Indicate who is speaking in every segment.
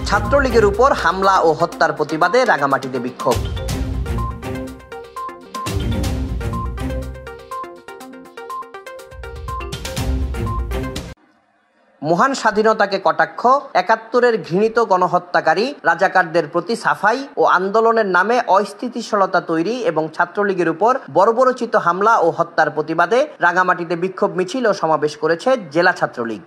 Speaker 1: ছাত্রলীগের উপর হামলা ও হত্যার প্রতিবাদে রাঙামাটিতে বিক্ষোভ। মহান স্বাধীনতাকে কটাক্ষ, ৭১-এর ঘৃণিত গণহত্যাকারী রাজাকারদের প্রতি সাফাই ও আন্দোলনের নামে অস্থিতিশীলতা তৈরি এবং ছাত্রলীগের উপর বর্বরোচিত হামলা ও হত্যার প্রতিবাদে রাঙামাটিতে বিক্ষোভ মিছিল ও সমাবেশ করেছে জেলা ছাত্রলীগ।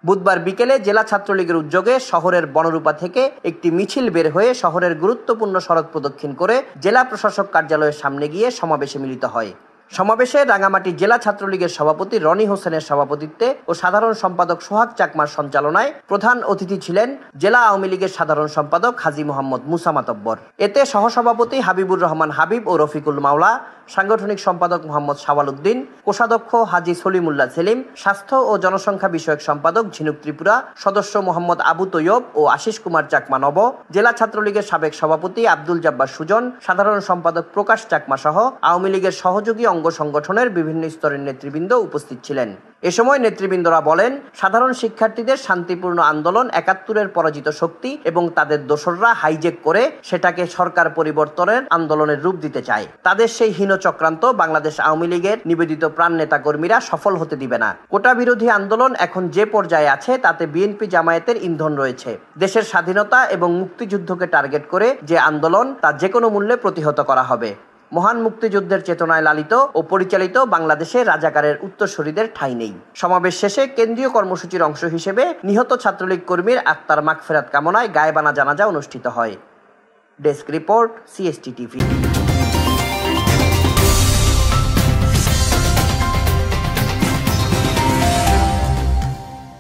Speaker 1: বুধবার বিকেলে জেলা ছাত্রলীগের উদ্যোগে শহরের বনরূপা থেকে একটি মিছিল বের হয়ে শহরের গুরুত্বপূর্ণ সড়ক প্রদক্ষিণ করে জেলা প্রশাসক কার্যালয়ের সামনে গিয়ে সমাবেশে মিলিত হয়। সমাবেশে রাঙামাটি জেলা ছাত্রলীগের সভাপতি রনি হোসেনের সভাপতিত্বে ও সাধারণ সম্পাদক সোহাগ চাকমার সঞ্চালনায় প্রধান অতিথি ছিলেন জেলা আওয়ামী লীগের সাধারণ সম্পাদক হাজী মোহাম্মদ মুসা মাতব্বর। এতে সহসভাপতি হাবিবুর রহমান হাবিব ও রফিকুল মাওলা, সাংগঠনিক সম্পাদক মোহাম্মদ শাওয়াল উদ্দিন, কোষাধ্যক্ষ হাজী সলিমুল্লাহ সেলিম, স্বাস্থ্য ও জনসংখ্যা বিষয়ক সম্পাদক ঝিনুক ত্রিপুরা, সদস্য মোহাম্মদ আবু তৈয়ব ও আশিস কুমার চাকমা নব, জেলা ছাত্রলীগের সাবেক সভাপতি আব্দুল জব্বার সুজন, সাধারণ সম্পাদক প্রকাশ চাকমা সহ আওয়ামী লীগের সহযোগী অঙ্গ সংগঠনের বিভিন্ন স্তরের নেতৃবৃন্দ উপস্থিত ছিলেন। এ সময় নেতৃবৃন্দরা বলেন, সাধারণ শিক্ষার্থীদের শান্তিপূর্ণ আন্দোলন ৭১-এর পরাজিত শক্তি এবং তাদের দোসররা হাইজ্যাক করে সেটাকে সরকার পরিবর্তনের আন্দোলনের রূপ দিতে চায়। তাদের সেই হীন চক্রান্ত বাংলাদেশ আওয়ামী লীগের নিবেদিত প্রাণ নেতা কর্মীরা সফল হতে দিবে না। কোটা বিরোধী আন্দোলন এখন যে পর্যায়ে আছে তাতে বিএনপি জামায়াতের ইন্ধন রয়েছে। দেশের স্বাধীনতা এবং মুক্তিযুদ্ধকে টার্গেট করে যে আন্দোলন তা যে কোনো মূল্যে প্রতিহত করা হবে। মহান মুক্তিযুদ্ধের চেতনায় লালিত ও পরিচালিত বাংলাদেশে রাজাকারের উত্তরসূরিদের ঠাঁই নেই। সমাবেশ শেষে কেন্দ্রীয় কর্মসূচির অংশ হিসেবে নিহত ছাত্রলীগ কর্মীর আত্মার মাগফিরাত কামনায় গায়েবানা জানাজা অনুষ্ঠিত হয়। Desk report, CST TV।